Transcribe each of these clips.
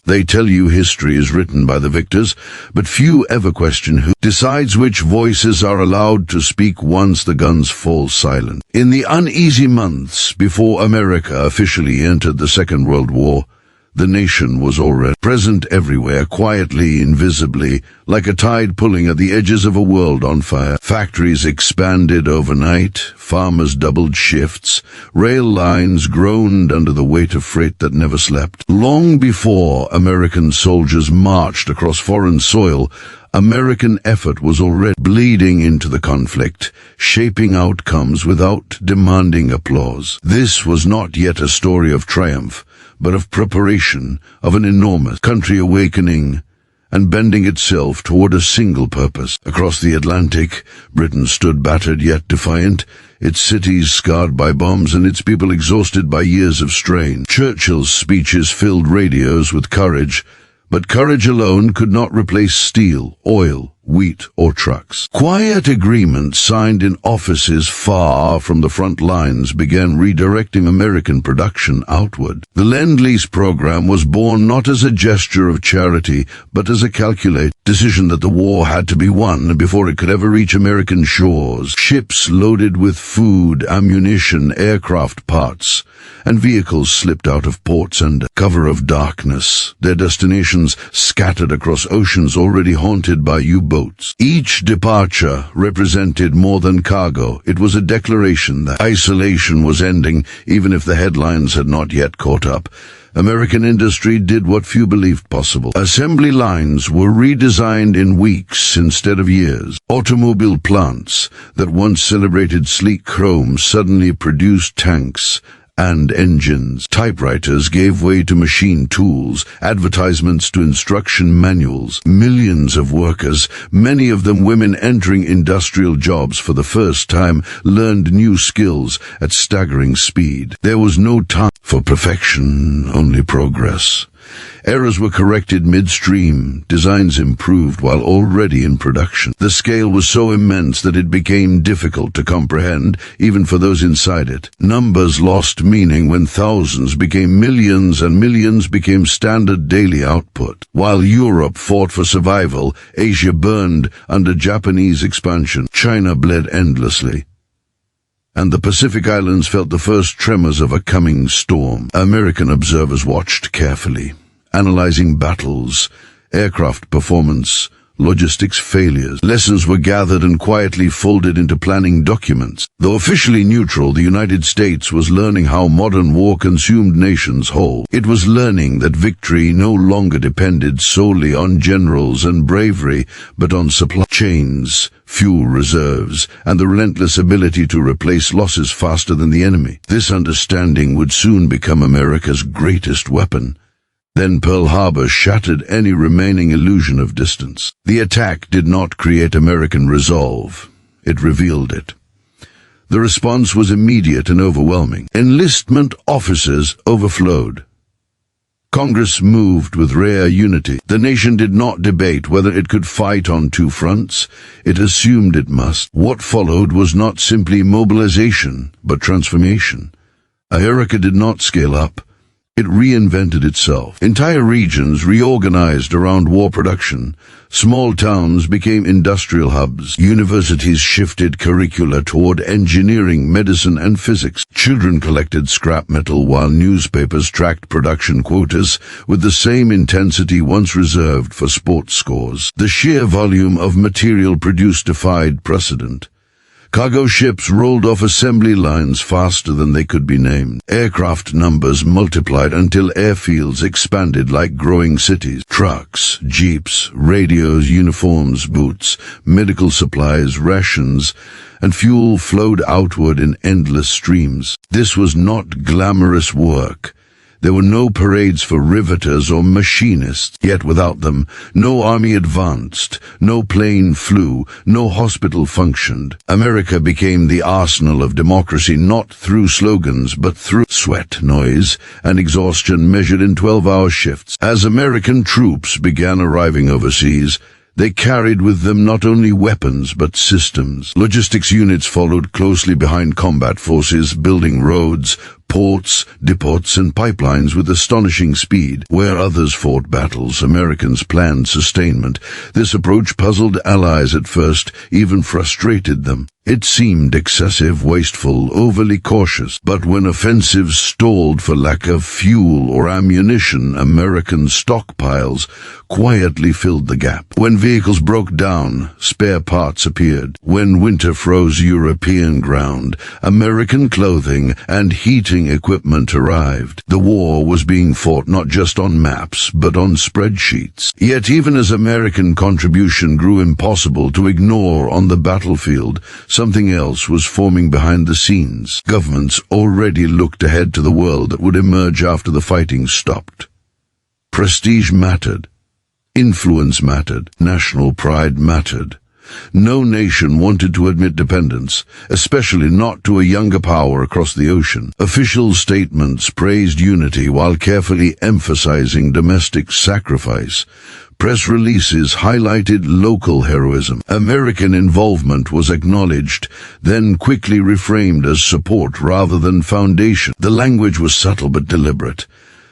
They tell you history is written by the victors, but few ever question who decides which voices are allowed to speak once the guns fall silent. In the uneasy months before America officially entered the Second World War, the nation was already present everywhere, quietly, invisibly, like a tide pulling at the edges of a world on fire. Factories expanded overnight, farmers doubled shifts, rail lines groaned under the weight of freight that never slept. Long before American soldiers marched across foreign soil, American effort was already bleeding into the conflict, shaping outcomes without demanding applause. This was not yet a story of triumph, but of preparation, of an enormous country awakening and bending itself toward a single purpose. Across the Atlantic, Britain stood battered yet defiant, its cities scarred by bombs and its people exhausted by years of strain. Churchill's speeches filled radios with courage, but courage alone could not replace steel, oil, wheat, or trucks. Quiet agreements signed in offices far from the front lines began redirecting American production outward. The Lend-Lease program was born not as a gesture of charity, but as a calculated decision that the war had to be won before it could ever reach American shores. Ships loaded with food, ammunition, aircraft parts, and vehicles slipped out of ports under cover of darkness, their destinations scattered across oceans already haunted by U-boats. Each departure represented more than cargo. It was a declaration that isolation was ending, even if the headlines had not yet caught up. American industry did what few believed possible. Assembly lines were redesigned in weeks instead of years. Automobile plants that once celebrated sleek chrome suddenly produced tanks and engines. Typewriters gave way to machine tools, advertisements to instruction manuals. Millions of workers, many of them women entering industrial jobs for the first time, learned new skills at staggering speed. There was no time for perfection, only progress. Errors were corrected midstream, designs improved while already in production. The scale was so immense that it became difficult to comprehend, even for those inside it. Numbers lost meaning when thousands became millions and millions became standard daily output. While Europe fought for survival, Asia burned under Japanese expansion. China bled endlessly, and the Pacific Islands felt the first tremors of a coming storm. American observers watched carefully, analyzing battles, aircraft performance, logistics failures. Lessons were gathered and quietly folded into planning documents. Though officially neutral, the United States was learning how modern war consumed nations whole. It was learning that victory no longer depended solely on generals and bravery, but on supply chains, fuel reserves, and the relentless ability to replace losses faster than the enemy. This understanding would soon become America's greatest weapon. Then Pearl Harbor shattered any remaining illusion of distance. The attack did not create American resolve. It revealed it. The response was immediate and overwhelming. Enlistment officers overflowed. Congress moved with rare unity. The nation did not debate whether it could fight on two fronts. It assumed it must. What followed was not simply mobilization, but transformation. America did not scale up. It reinvented itself. Entire regions reorganized around war production. Small towns became industrial hubs. Universities shifted curricula toward engineering, medicine, and physics. Children collected scrap metal while newspapers tracked production quotas with the same intensity once reserved for sports scores. The sheer volume of material produced defied precedent. Cargo ships rolled off assembly lines faster than they could be named. Aircraft numbers multiplied until airfields expanded like growing cities. Trucks, jeeps, radios, uniforms, boots, medical supplies, rations, and fuel flowed outward in endless streams. This was not glamorous work. There were no parades for riveters or machinists, yet without them, no army advanced, no plane flew, no hospital functioned. America became the arsenal of democracy not through slogans but through sweat, noise, and exhaustion measured in 12-hour shifts. As American troops began arriving overseas, they carried with them not only weapons but systems. Logistics units followed closely behind combat forces, building roads, ports, depots, and pipelines with astonishing speed. Where others fought battles, Americans planned sustainment. This approach puzzled allies at first, even frustrated them. It seemed excessive, wasteful, overly cautious. But when offensives stalled for lack of fuel or ammunition, American stockpiles quietly filled the gap. When vehicles broke down, spare parts appeared. When winter froze European ground, American clothing and heating equipment arrived. The war was being fought not just on maps, but on spreadsheets. Yet even as American contribution grew impossible to ignore on the battlefield, something else was forming behind the scenes. Governments already looked ahead to the world that would emerge after the fighting stopped. Prestige mattered. Influence mattered. National pride mattered. No nation wanted to admit dependence, especially not to a younger power across the ocean. Official statements praised unity while carefully emphasizing domestic sacrifice. Press releases highlighted local heroism. American involvement was acknowledged, then quickly reframed as support rather than foundation. The language was subtle but deliberate.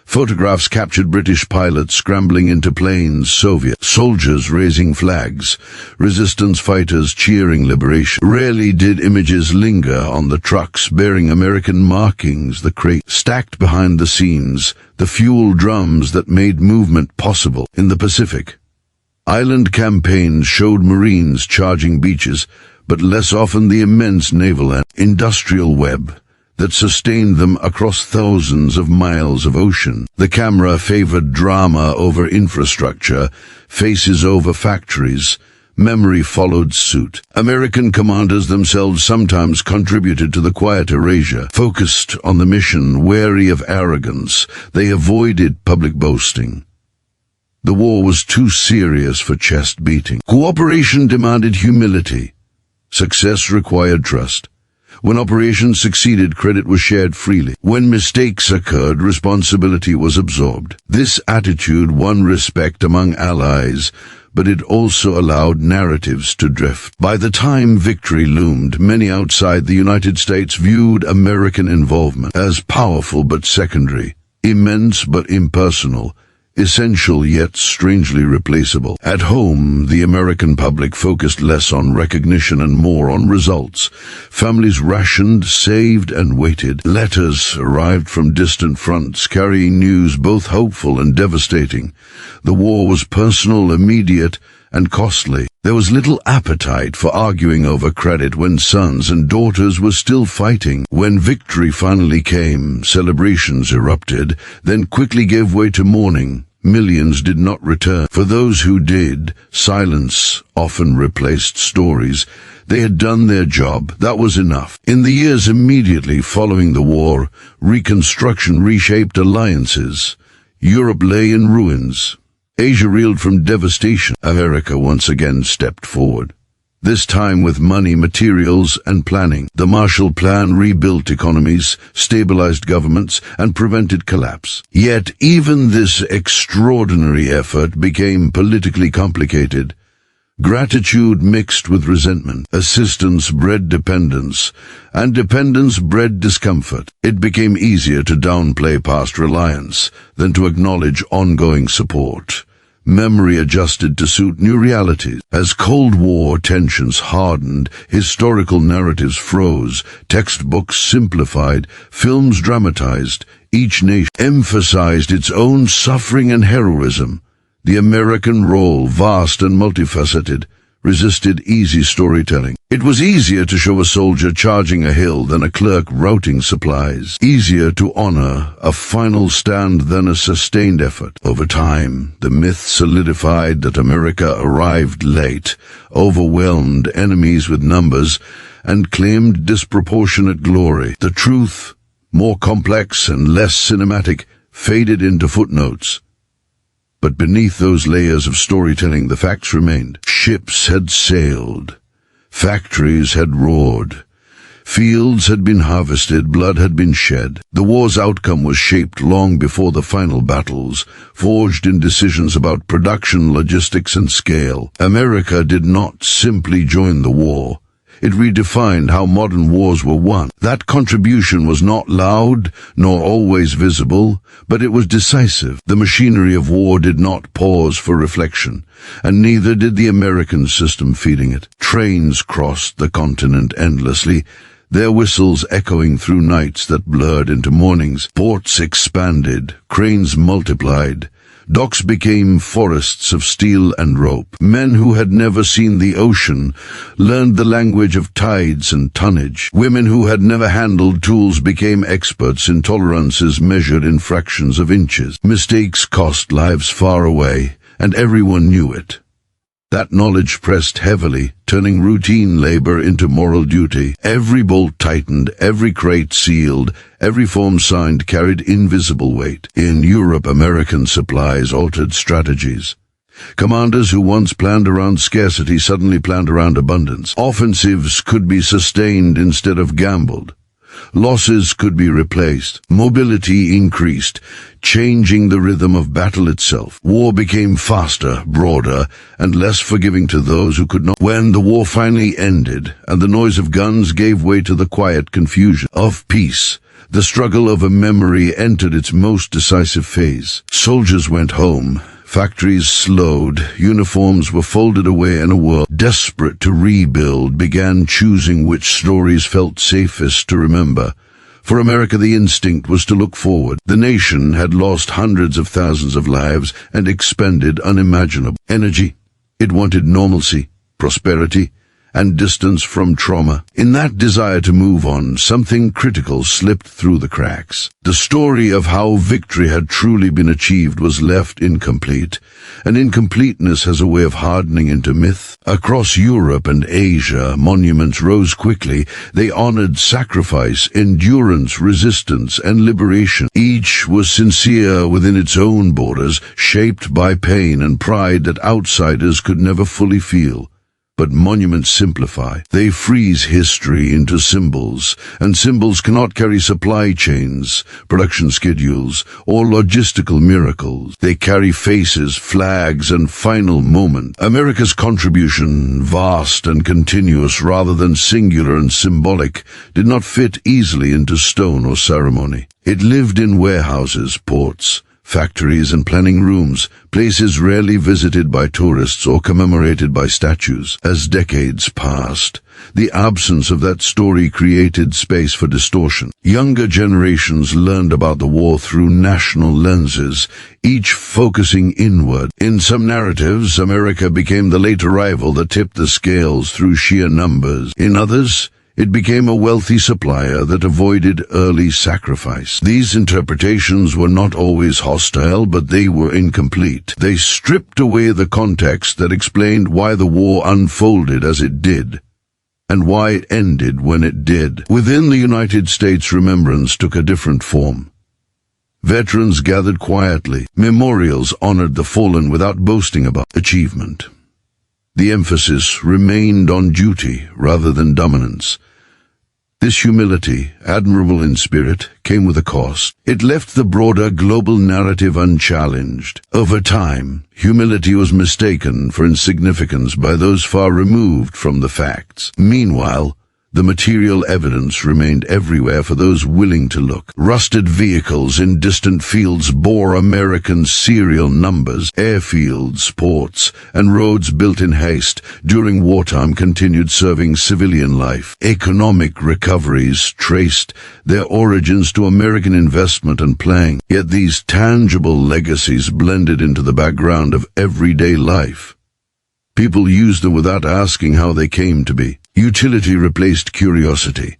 Photographs captured British pilots scrambling into planes, Soviet soldiers raising flags, resistance fighters cheering liberation. Rarely did images linger on the trucks bearing American markings, the crates stacked behind the scenes, the fuel drums that made movement possible. In the Pacific, island campaigns showed Marines charging beaches, but less often the immense naval and industrial web that sustained them across thousands of miles of ocean. The camera favored drama over infrastructure, faces over factories. Memory followed suit. American commanders themselves sometimes contributed to the quiet erasure. Focused on the mission, wary of arrogance, they avoided public boasting. The war was too serious for chest beating. Cooperation demanded humility. Success required trust. When operations succeeded, credit was shared freely. When mistakes occurred, responsibility was absorbed. This attitude won respect among allies, but it also allowed narratives to drift. By the time victory loomed, many outside the United States viewed American involvement as powerful but secondary, immense but impersonal, essential yet strangely replaceable. At home, the American public focused less on recognition and more on results. Families rationed, saved, and waited. Letters arrived from distant fronts, carrying news both hopeful and devastating. The war was personal, immediate, and costly. There was little appetite for arguing over credit when sons and daughters were still fighting. When victory finally came, celebrations erupted, then quickly gave way to mourning. Millions did not return. For those who did, silence often replaced stories. They had done their job. That was enough. In the years immediately following the war, reconstruction reshaped alliances. Europe lay in ruins. Asia reeled from devastation. America once again stepped forward. This time with money, materials, and planning. The Marshall Plan rebuilt economies, stabilized governments, and prevented collapse. Yet even this extraordinary effort became politically complicated. Gratitude mixed with resentment. Assistance bred dependence, and dependence bred discomfort. It became easier to downplay past reliance than to acknowledge ongoing support. Memory adjusted to suit new realities. As Cold War tensions hardened, historical narratives froze, textbooks simplified, films dramatized. Each nation emphasized its own suffering and heroism. The American role, vast and multifaceted, resisted easy storytelling. It was easier to show a soldier charging a hill than a clerk routing supplies. Easier to honor a final stand than a sustained effort. Over time, the myth solidified that America arrived late, overwhelmed enemies with numbers, and claimed disproportionate glory. The truth, more complex and less cinematic, faded into footnotes. But beneath those layers of storytelling, the facts remained. Ships had sailed. Factories had roared. Fields had been harvested. Blood had been shed. The war's outcome was shaped long before the final battles, forged in decisions about production, logistics, and scale. America did not simply join the war. It redefined how modern wars were won. That contribution was not loud, nor always visible, but it was decisive. The machinery of war did not pause for reflection, and neither did the American system feeding it. Trains crossed the continent endlessly, their whistles echoing through nights that blurred into mornings. Ports expanded, cranes multiplied, docks became forests of steel and rope. Men who had never seen the ocean learned the language of tides and tonnage. Women who had never handled tools became experts in tolerances measured in fractions of inches. Mistakes cost lives far away, and everyone knew it. That knowledge pressed heavily, turning routine labor into moral duty. Every bolt tightened, every crate sealed, every form signed carried invisible weight. In Europe, American supplies altered strategies. Commanders who once planned around scarcity suddenly planned around abundance. Offensives could be sustained instead of gambled. Losses could be replaced. Mobility increased, changing the rhythm of battle itself. War became faster, broader, and less forgiving to those who could not. When the war finally ended, and the noise of guns gave way to the quiet confusion of peace, the struggle of a memory entered its most decisive phase. Soldiers went home. Factories slowed, uniforms were folded away, and a world desperate to rebuild began choosing which stories felt safest to remember. For America, the instinct was to look forward. The nation had lost hundreds of thousands of lives and expended unimaginable energy. It wanted normalcy, prosperity, and distance from trauma. In that desire to move on, something critical slipped through the cracks. The story of how victory had truly been achieved was left incomplete, and incompleteness has a way of hardening into myth. Across Europe and Asia, monuments rose quickly. They honored sacrifice, endurance, resistance, and liberation. Each was sincere within its own borders, shaped by pain and pride that outsiders could never fully feel. But monuments simplify. They freeze history into symbols, and symbols cannot carry supply chains, production schedules, or logistical miracles. They carry faces, flags, and final moment. America's contribution, vast and continuous rather than singular and symbolic, did not fit easily into stone or ceremony. It lived in warehouses, ports, factories, and planning rooms, places rarely visited by tourists or commemorated by statues. As decades passed, the absence of that story created space for distortion. Younger generations learned about the war through national lenses, each focusing inward. In some narratives, America became the late arrival that tipped the scales through sheer numbers. In others, it became a wealthy supplier that avoided early sacrifice. These interpretations were not always hostile, but they were incomplete. They stripped away the context that explained why the war unfolded as it did, and why it ended when it did. Within the United States, remembrance took a different form. Veterans gathered quietly. Memorials honored the fallen without boasting about achievement. The emphasis remained on duty rather than dominance. This humility, admirable in spirit, came with a cost. It left the broader global narrative unchallenged. Over time, humility was mistaken for insignificance by those far removed from the facts. Meanwhile, the material evidence remained everywhere for those willing to look. Rusted vehicles in distant fields bore American serial numbers. Airfields, ports, and roads built in haste during wartime continued serving civilian life. Economic recoveries traced their origins to American investment and planning. Yet these tangible legacies blended into the background of everyday life. People used them without asking how they came to be. Utility replaced curiosity.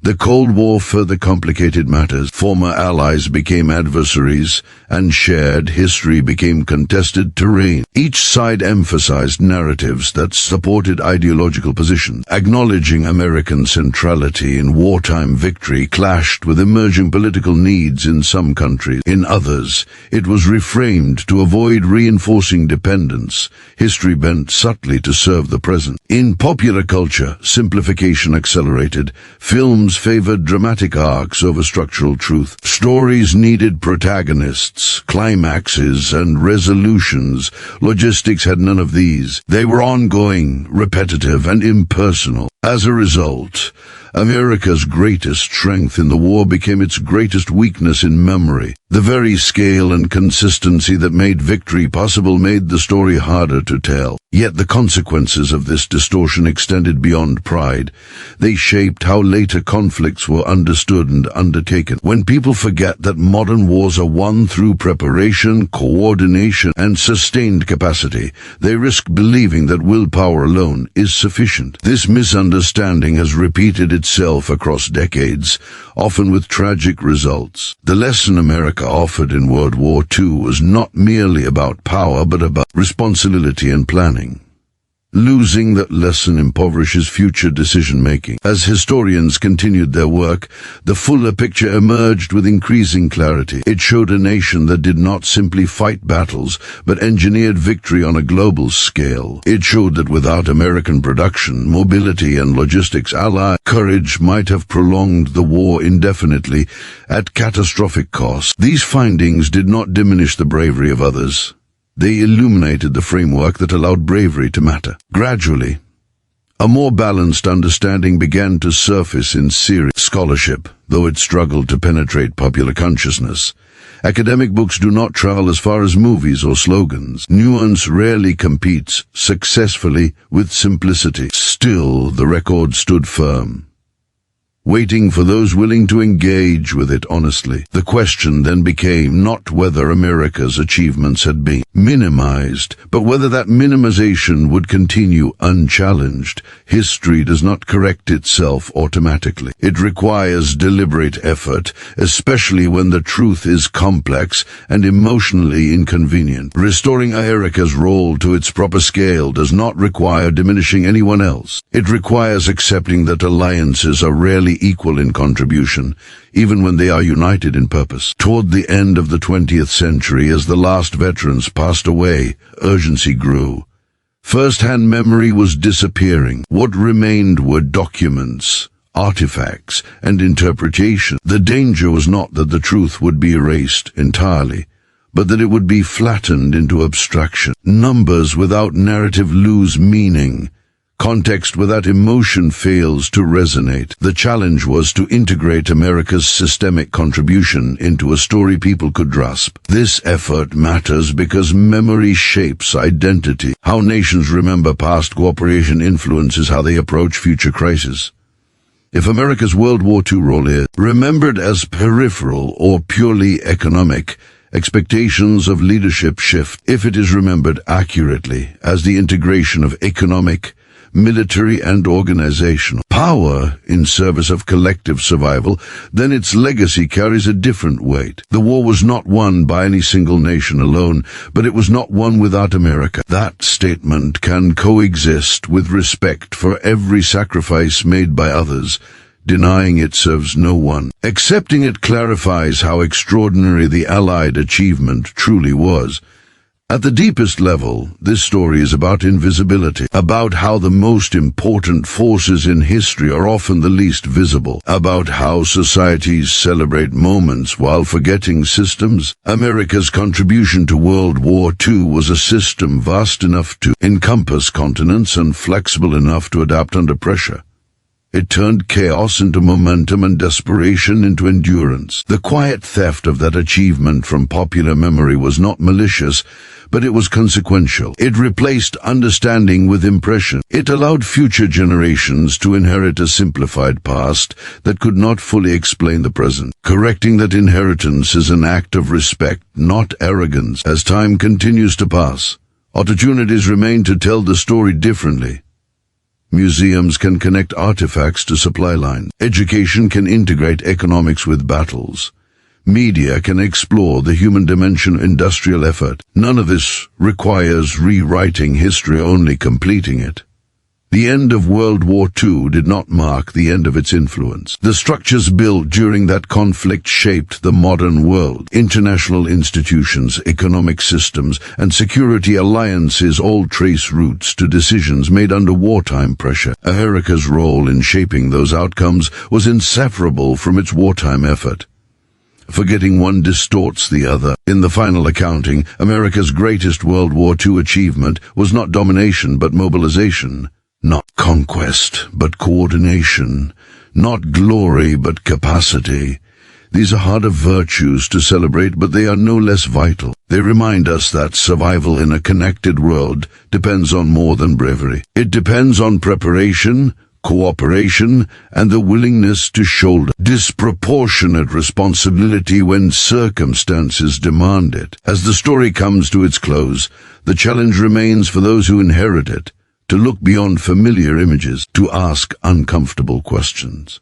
The Cold War further complicated matters. Former allies became adversaries, and shared history became contested terrain. Each side emphasized narratives that supported ideological positions. Acknowledging American centrality in wartime victory clashed with emerging political needs in some countries. In others, it was reframed to avoid reinforcing dependence. History bent subtly to serve the present. In popular culture, simplification accelerated. Films films favored dramatic arcs over structural truth. Stories needed protagonists, climaxes, and resolutions. Logistics had none of these. They were ongoing, repetitive, and impersonal. As a result, America's greatest strength in the war became its greatest weakness in memory. The very scale and consistency that made victory possible made the story harder to tell. Yet the consequences of this distortion extended beyond pride. They shaped how later conflicts were understood and undertaken. When people forget that modern wars are won through preparation, coordination, and sustained capacity, they risk believing that willpower alone is sufficient. This misunderstanding has repeated itself across decades, often with tragic results. The lesson America offered in World War II was not merely about power, but about responsibility and planning. Losing that lesson impoverishes future decision-making. As historians continued their work, the fuller picture emerged with increasing clarity. It showed a nation that did not simply fight battles, but engineered victory on a global scale. It showed that without American production, mobility, and logistics, Allied courage might have prolonged the war indefinitely at catastrophic cost. These findings did not diminish the bravery of others. They illuminated the framework that allowed bravery to matter. Gradually, a more balanced understanding began to surface in serious scholarship, though it struggled to penetrate popular consciousness. Academic books do not travel as far as movies or slogans. Nuance rarely competes successfully with simplicity. Still, the record stood firm, waiting for those willing to engage with it honestly. The question then became not whether America's achievements had been minimized, but whether that minimization would continue unchallenged. History does not correct itself automatically. It requires deliberate effort, especially when the truth is complex and emotionally inconvenient. Restoring America's role to its proper scale does not require diminishing anyone else. It requires accepting that alliances are rarely equal in contribution, even when they are united in purpose. Toward the end of the 20th century, as the last veterans passed away, urgency grew. First-hand memory was disappearing. What remained were documents, artifacts, and interpretation. The danger was not that the truth would be erased entirely, but that it would be flattened into abstraction. Numbers without narrative lose meaning. Context without emotion fails to resonate. The challenge was to integrate America's systemic contribution into a story people could grasp. This effort matters because memory shapes identity. How nations remember past cooperation influences how they approach future crises. If America's World War II role is remembered as peripheral or purely economic, expectations of leadership shift. If it is remembered accurately as the integration of economic, military, and organizational power in service of collective survival, then its legacy carries a different weight. The war was not won by any single nation alone, but it was not won without America. That statement can coexist with respect for every sacrifice made by others. Denying it serves no one. Accepting it clarifies how extraordinary the Allied achievement truly was. At the deepest level, this story is about invisibility, about how the most important forces in history are often the least visible, about how societies celebrate moments while forgetting systems. America's contribution to World War II was a system vast enough to encompass continents and flexible enough to adapt under pressure. It turned chaos into momentum and desperation into endurance. The quiet theft of that achievement from popular memory was not malicious, but it was consequential. It replaced understanding with impression. It allowed future generations to inherit a simplified past that could not fully explain the present. Correcting that inheritance is an act of respect, not arrogance. As time continues to pass, opportunities remain to tell the story differently. Museums can connect artifacts to supply lines. Education can integrate economics with battles. Media can explore the human dimension, industrial effort. None of this requires rewriting history, only completing it. The end of World War II did not mark the end of its influence. The structures built during that conflict shaped the modern world. International institutions, economic systems, and security alliances all trace roots to decisions made under wartime pressure. America's role in shaping those outcomes was inseparable from its wartime effort. Forgetting one distorts the other. In the final accounting, America's greatest World War II achievement was not domination but mobilization. Not conquest, but coordination. Not glory, but capacity. These are harder virtues to celebrate, but they are no less vital. They remind us that survival in a connected world depends on more than bravery. It depends on preparation, cooperation, and the willingness to shoulder disproportionate responsibility when circumstances demand it. As the story comes to its close, the challenge remains for those who inherit it, to look beyond familiar images, to ask uncomfortable questions,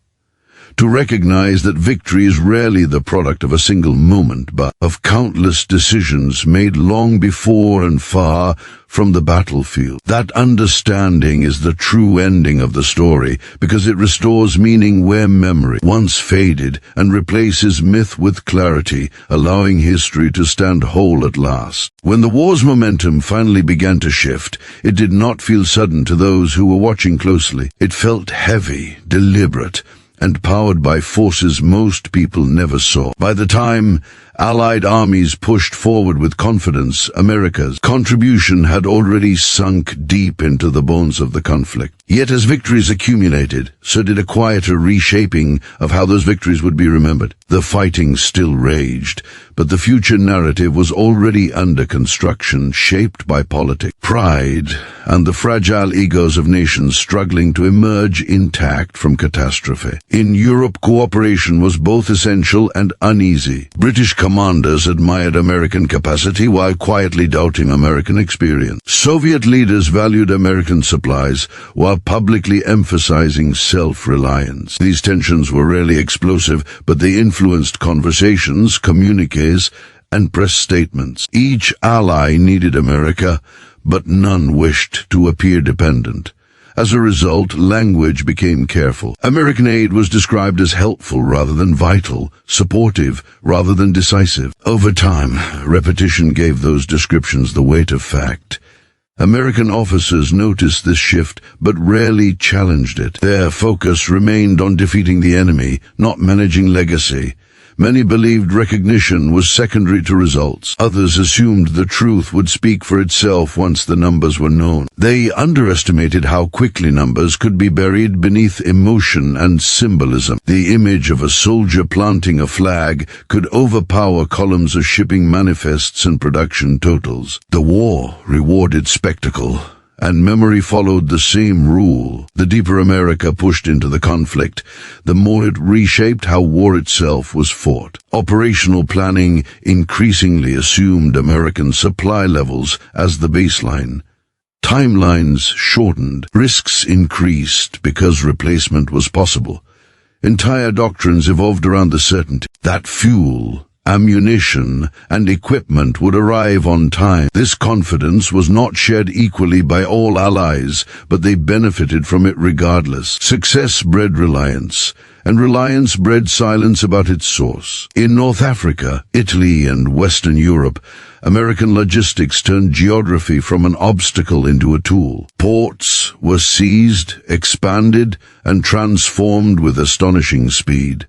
to recognize that victory is rarely the product of a single moment, but of countless decisions made long before and far from the battlefield. That understanding is the true ending of the story, because it restores meaning where memory once faded and replaces myth with clarity, allowing history to stand whole at last. When the war's momentum finally began to shift, it did not feel sudden to those who were watching closely. It felt heavy, deliberate, and powered by forces most people never saw. By the time Allied armies pushed forward with confidence, America's contribution had already sunk deep into the bones of the conflict. Yet as victories accumulated, so did a quieter reshaping of how those victories would be remembered. The fighting still raged, but the future narrative was already under construction, shaped by politics, pride, and the fragile egos of nations struggling to emerge intact from catastrophe. In Europe, cooperation was both essential and uneasy. British commanders admired American capacity while quietly doubting American experience. Soviet leaders valued American supplies while publicly emphasizing self-reliance. These tensions were rarely explosive, but they influenced conversations, communiques, and press statements. Each ally needed America, but none wished to appear dependent. As a result, language became careful. American aid was described as helpful rather than vital, supportive rather than decisive. Over time, repetition gave those descriptions the weight of fact. American officers noticed this shift but rarely challenged it. Their focus remained on defeating the enemy, not managing legacy. Many believed recognition was secondary to results. Others assumed the truth would speak for itself once the numbers were known. They underestimated how quickly numbers could be buried beneath emotion and symbolism. The image of a soldier planting a flag could overpower columns of shipping manifests and production totals. The war rewarded spectacle, and memory followed the same rule. The deeper America pushed into the conflict, the more it reshaped how war itself was fought. Operational planning increasingly assumed American supply levels as the baseline. Timelines shortened, risks increased because replacement was possible. Entire doctrines evolved around the certainty that fuel, ammunition, and equipment would arrive on time. This confidence was not shared equally by all allies, but they benefited from it regardless. Success bred reliance, and reliance bred silence about its source. In North Africa, Italy, and Western Europe, American logistics turned geography from an obstacle into a tool. Ports were seized, expanded, and transformed with astonishing speed.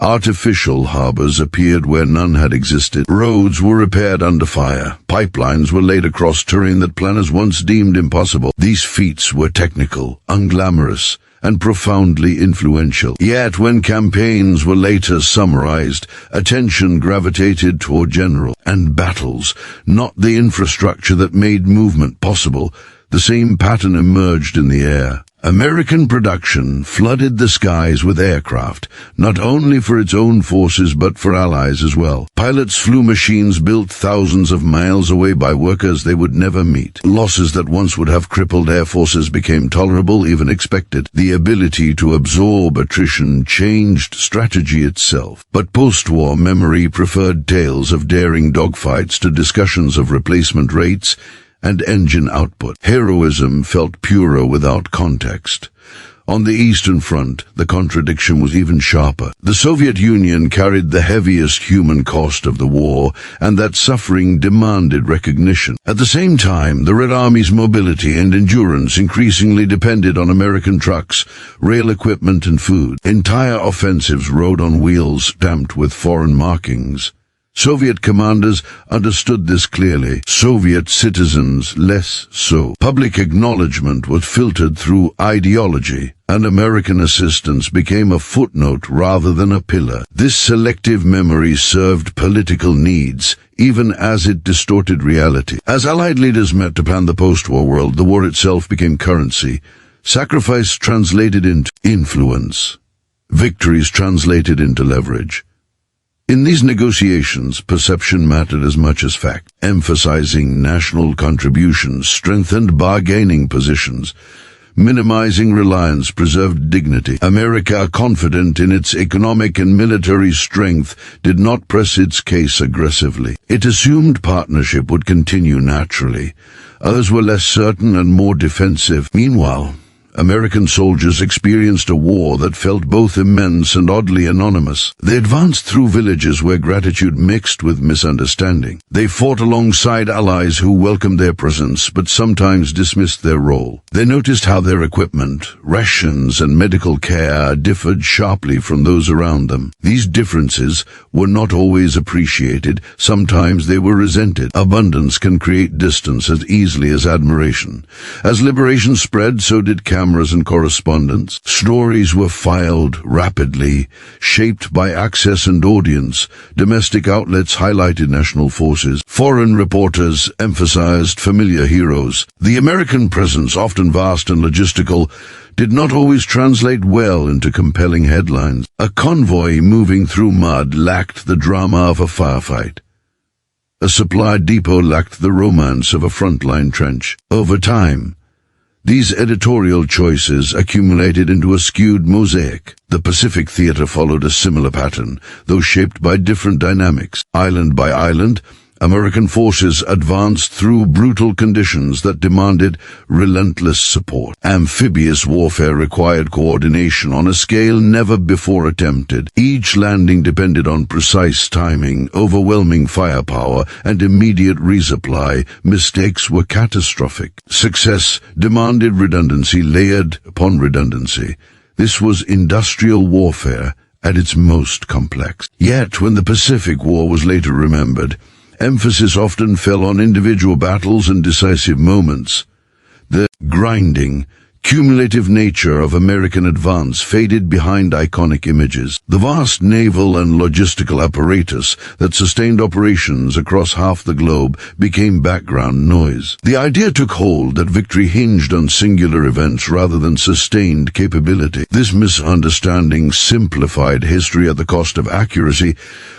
Artificial harbors appeared where none had existed. Roads were repaired under fire. Pipelines were laid across terrain that planners once deemed impossible. These feats were technical, unglamorous, and profoundly influential. Yet when campaigns were later summarized, attention gravitated toward general and battles, not the infrastructure that made movement possible. The same pattern emerged in the air. American production flooded the skies with aircraft, not only for its own forces but for allies as well. Pilots flew machines built thousands of miles away by workers they would never meet. Losses that once would have crippled air forces became tolerable, even expected. The ability to absorb attrition changed strategy itself. But post-war memory preferred tales of daring dogfights to discussions of replacement rates and engine output. Heroism felt purer without context. On the Eastern Front, the contradiction was even sharper. The Soviet Union carried the heaviest human cost of the war, and that suffering demanded recognition. At the same time, the Red Army's mobility and endurance increasingly depended on American trucks, rail equipment, and food. Entire offensives rode on wheels stamped with foreign markings. Soviet commanders understood this clearly, Soviet citizens less so. Public acknowledgement was filtered through ideology, and American assistance became a footnote rather than a pillar. This selective memory served political needs, even as it distorted reality. As Allied leaders met to plan the post-war world, the war itself became currency. Sacrifice translated into influence. Victories translated into leverage. In these negotiations, perception mattered as much as fact. Emphasizing national contributions strengthened bargaining positions. Minimizing reliance preserved dignity. America, confident in its economic and military strength, did not press its case aggressively. It assumed partnership would continue naturally. Others were less certain and more defensive. Meanwhile, American soldiers experienced a war that felt both immense and oddly anonymous. They advanced through villages where gratitude mixed with misunderstanding. They fought alongside allies who welcomed their presence but sometimes dismissed their role. They noticed how their equipment, rations, and medical care differed sharply from those around them. These differences were not always appreciated. Sometimes they were resented. Abundance can create distance as easily as admiration. As liberation spread, so did cameras and correspondence. Stories were filed rapidly, shaped by access and audience. Domestic outlets highlighted national forces. Foreign reporters emphasized familiar heroes. The American presence, often vast and logistical, did not always translate well into compelling headlines. A convoy moving through mud lacked the drama of a firefight. A supply depot lacked the romance of a frontline trench. Over time, these editorial choices accumulated into a skewed mosaic. The Pacific Theater followed a similar pattern, though shaped by different dynamics. Island by island, American forces advanced through brutal conditions that demanded relentless support. Amphibious warfare required coordination on a scale never before attempted. Each landing depended on precise timing, overwhelming firepower, and immediate resupply. Mistakes were catastrophic. Success demanded redundancy layered upon redundancy. This was industrial warfare at its most complex. Yet, when the Pacific War was later remembered, emphasis often fell on individual battles and decisive moments. The grinding, cumulative nature of American advance faded behind iconic images. The vast naval and logistical apparatus that sustained operations across half the globe became background noise. The idea took hold that victory hinged on singular events rather than sustained capability. This misunderstanding simplified history at the cost of accuracy.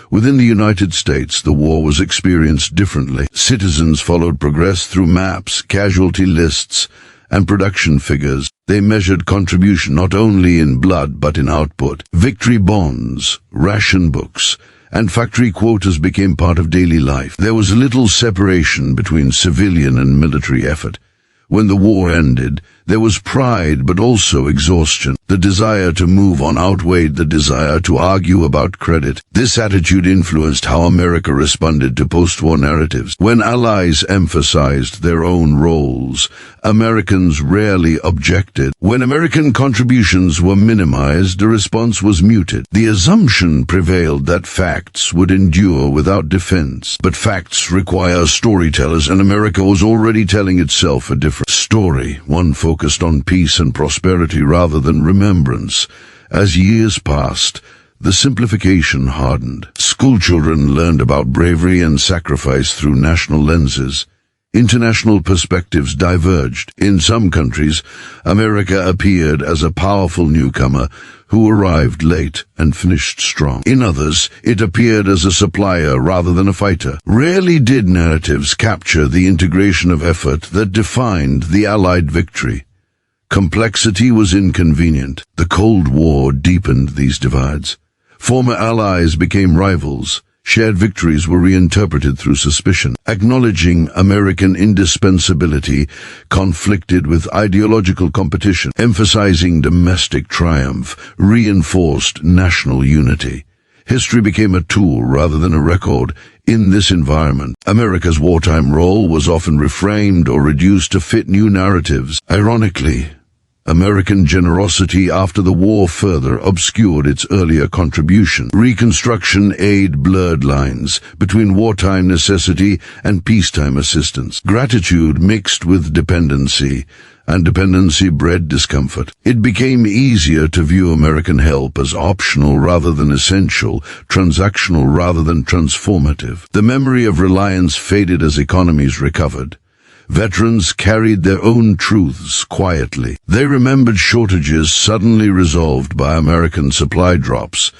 Within the United States, the war was experienced differently. Citizens followed progress through maps, casualty lists, and production figures. They measured contribution not only in blood but in output. Victory bonds, ration books, and factory quotas became part of daily life. There was little separation between civilian and military effort. When the war ended, there was pride but also exhaustion. The desire to move on outweighed the desire to argue about credit. This attitude influenced how America responded to post-war narratives. When allies emphasized their own roles, Americans rarely objected. When American contributions were minimized, the response was muted. The assumption prevailed that facts would endure without defense. But facts require storytellers, and America was already telling itself a different story, one focused on peace and prosperity rather than remembrance. As years passed, the simplification hardened. Schoolchildren learned about bravery and sacrifice through national lenses. International perspectives diverged. In some countries, America appeared as a powerful newcomer who arrived late and finished strong. In others, it appeared as a supplier rather than a fighter. Rarely did narratives capture the integration of effort that defined the Allied victory. Complexity was inconvenient. The Cold War deepened these divides. Former allies became rivals, Shared victories were reinterpreted through suspicion. Acknowledging American indispensability conflicted with ideological competition. Emphasizing domestic triumph reinforced national unity. History became a tool rather than a record. In this environment, America's wartime role was often reframed or reduced to fit new narratives. Ironically, American generosity after the war further obscured its earlier contribution. Reconstruction aid blurred lines between wartime necessity and peacetime assistance. Gratitude mixed with dependency, and dependency bred discomfort. It became easier to view American help as optional rather than essential, transactional rather than transformative. The memory of reliance faded as economies recovered. Veterans carried their own truths quietly. They remembered shortages suddenly resolved by American supply drops.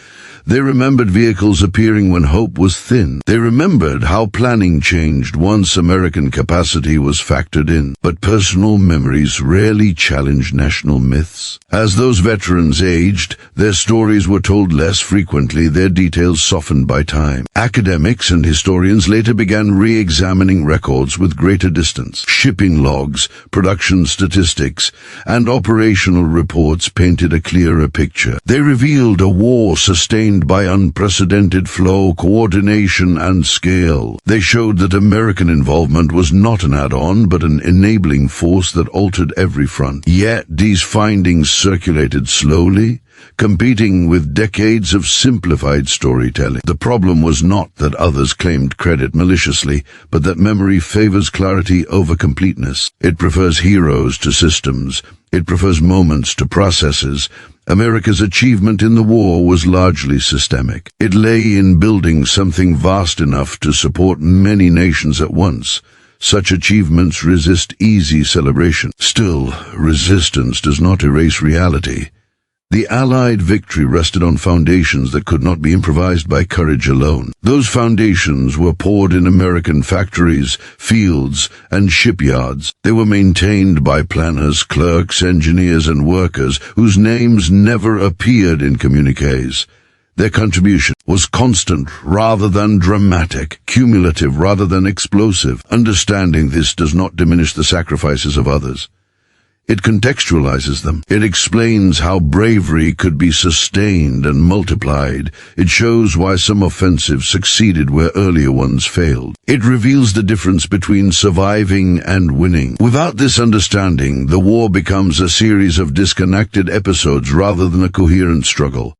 They remembered vehicles appearing when hope was thin. They remembered how planning changed once American capacity was factored in. But personal memories rarely challenged national myths. As those veterans aged, their stories were told less frequently, their details softened by time. Academics and historians later began re-examining records with greater distance. Shipping logs, production statistics, and operational reports painted a clearer picture. They revealed a war sustained by unprecedented flow, coordination, and scale. They showed that American involvement was not an add-on, but an enabling force that altered every front. Yet these findings circulated slowly, competing with decades of simplified storytelling. The problem was not that others claimed credit maliciously, but that memory favors clarity over completeness. It prefers heroes to systems. It prefers moments to processes. America's achievement in the war was largely systemic. It lay in building something vast enough to support many nations at once. Such achievements resist easy celebration. Still, resistance does not erase reality. The Allied victory rested on foundations that could not be improvised by courage alone. Those foundations were poured in American factories, fields, and shipyards. They were maintained by planners, clerks, engineers, and workers whose names never appeared in communiques. Their contribution was constant rather than dramatic, cumulative rather than explosive. Understanding this does not diminish the sacrifices of others. It contextualizes them. It explains how bravery could be sustained and multiplied. It shows why some offensives succeeded where earlier ones failed. It reveals the difference between surviving and winning. Without this understanding, the war becomes a series of disconnected episodes rather than a coherent struggle.